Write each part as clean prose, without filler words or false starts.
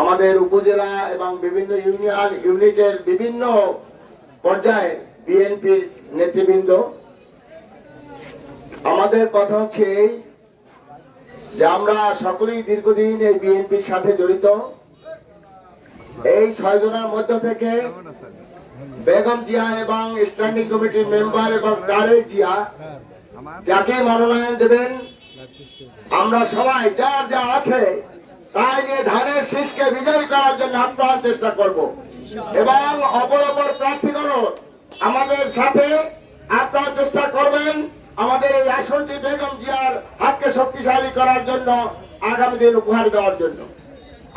আমাদের উপজেলা এবং বিভিন্ন ইউনিটের বিভিন্ন পর্যায়ে বিএনপির নেতৃবৃন্দ, আমাদের কথা হচ্ছে এই যে আমরা সকলেই দীর্ঘদিন এই বিএনপির সাথে জড়িত। এই 6 জনের মধ্য থেকে বেগম জিয়া এবং স্ট্যান্ডিং কমিটির মেম্বার এবং তারেক জিয়া যাকে মনোনয়ন দেবেন, আমরা সবাই যার যা আছে তাই নিয়ে ধানের শীষকে বিজয়ী করার জন্য আপ্রাণ চেষ্টা করব এবং অপর প্রার্থীগণ আমাদের সাথে আপ্রাণ চেষ্টা করবেন আমাদের এই আসনটি বেগম জিয়ার হাতকে শক্তিশালী করার জন্য, আগামী দিন উপহার দেওয়ার জন্য।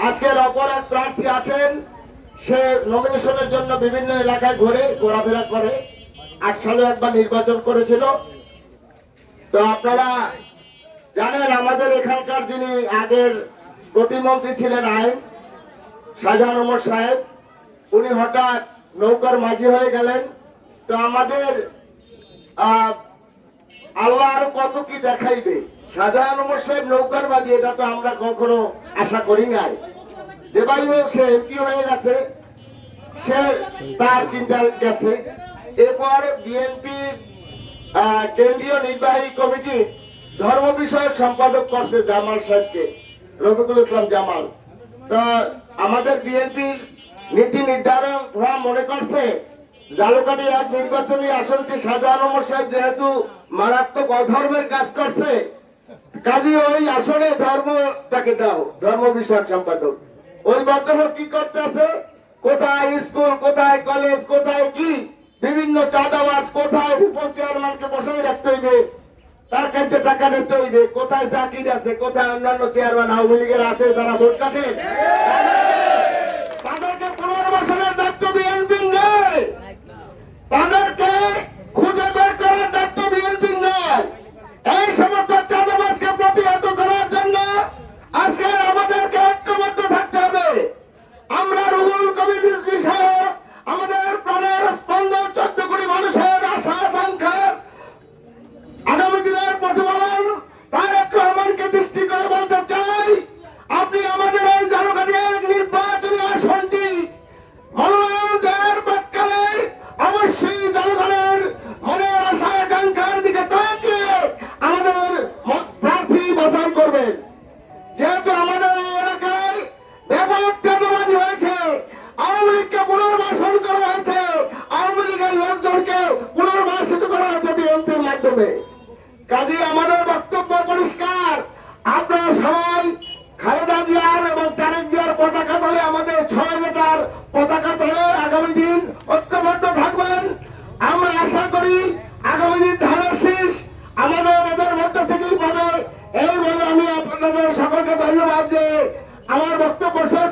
আজকের অপর এক প্রার্থী আছেন, সে নমিনেশনের জন্য বিভিন্ন এলাকায় ঘোরাফেরা করে, 8 সালে একবার নির্বাচন করেছিল। তো আপনারা জানেন আমাদের এখানকার যিনি আগের প্রতিমন্ত্রী ছিলেন আইন, শাহজাহান ওমর সাহেব, উনি হঠাৎ নৌকার মাঝি হয়ে গেলেন। তো আমাদের আল্লাহ আর কত কি দেখাইবে, শাহজাহান ওমর সাহেব নৌকার মাঝি, এটা তো আমরা কখনো আশা করি নাই। যে ভাই সে এমপি হয়ে গেছে, সে তার চিন্তা গেছে। এরপর বিএনপির কেন্দ্রীয় নির্বাহী কমিটি ধর্ম বিষয়ক সম্পাদক করছে জামাল সাহেবকে, রফিকুল ইসলাম জামাল। তো আমাদের বিএনপির নীতি নির্ধারকরা মনে করছে জালুকাঠি এক নির্বাচনী আসনটি শাহজাহান ওমর সাহেব যেহেতু মারাত্মক অধর্মের কাজ করছে, কাজী ওই আসনে ধর্মটাকে দাও, ধর্ম বিষয়ক সম্পাদক। ওই ভদ্রলোক কি করতেছে, কোথায় স্কুল, কোথায় কলেজ, কোথায় কি বিভিন্ন চাঁদাবাজ, কোথায় উপর চেয়ারম্যানকে বসাই রাখতে হইবে, তার কাছে টাকা নিতে হইবে, কোথায় জাকির আছে, কোথায় অন্যান্য চেয়ারম্যান আওয়ামী লীগের আছে যারা ভোট কাটেন, তাদেরকে পুনর্বাসনের দায়িত্ব বিএনপির নেই, তাদেরকে খুঁজে বের করার দায়িত্ব বিএনপির নেই। এই সমস্ত চাঁদাবাজকে প্রতিহত করার জন্য আজকে আমাদেরকে ঐক্যবদ্ধ থাকতে হবে। আমরা রুহুল কমিটির বিষয়ে আমাদের প্রাণের স্পন্দন 14 কোটি মানুষের আশা আকাঙ্ক্ষার আগামী দিনের প্রতিফলন তারেক রহমানকে দৃষ্টি করে বলতে চাই, আপনি আমাদের এই জালুকাঠি নির্বাচনী আসনটি মনোনয়ন দেওয়ার প্রাক্কালে অবশ্যই জনগণের মনের আশা আকাঙ্ক্ষার দিকে তাকিয়ে আমাদের প্রার্থী বাছাই করবেন। যেহেতু আমাদের এই এলাকায় ব্যাপক চাঁদাবাজি হয়েছে, আওয়ামী লীগকে পুনর্বাসন করা হয়েছে, আওয়ামী লীগের লোকজনকে পুনর্বাসিত করা হয়েছে বিএনপির মাধ্যমে। কাজেই আমাদের বক্তব্য পরিষ্কার, আপনারা সবাই খালেদা জিয়ার এবং তারেক জিয়ার পতাকা তলে, আমাদের 6 নেতার পতাকা তলে আগামী দিন ঐক্যবদ্ধ থাকবেন। আমরা আশা করি আগামী দিন ধানের শীষ আমাদের এদের মধ্য থেকেই পাবে। এই বলে আমি আপনাদের সকলকে ধন্যবাদ যে আমার বক্তব্য শেষ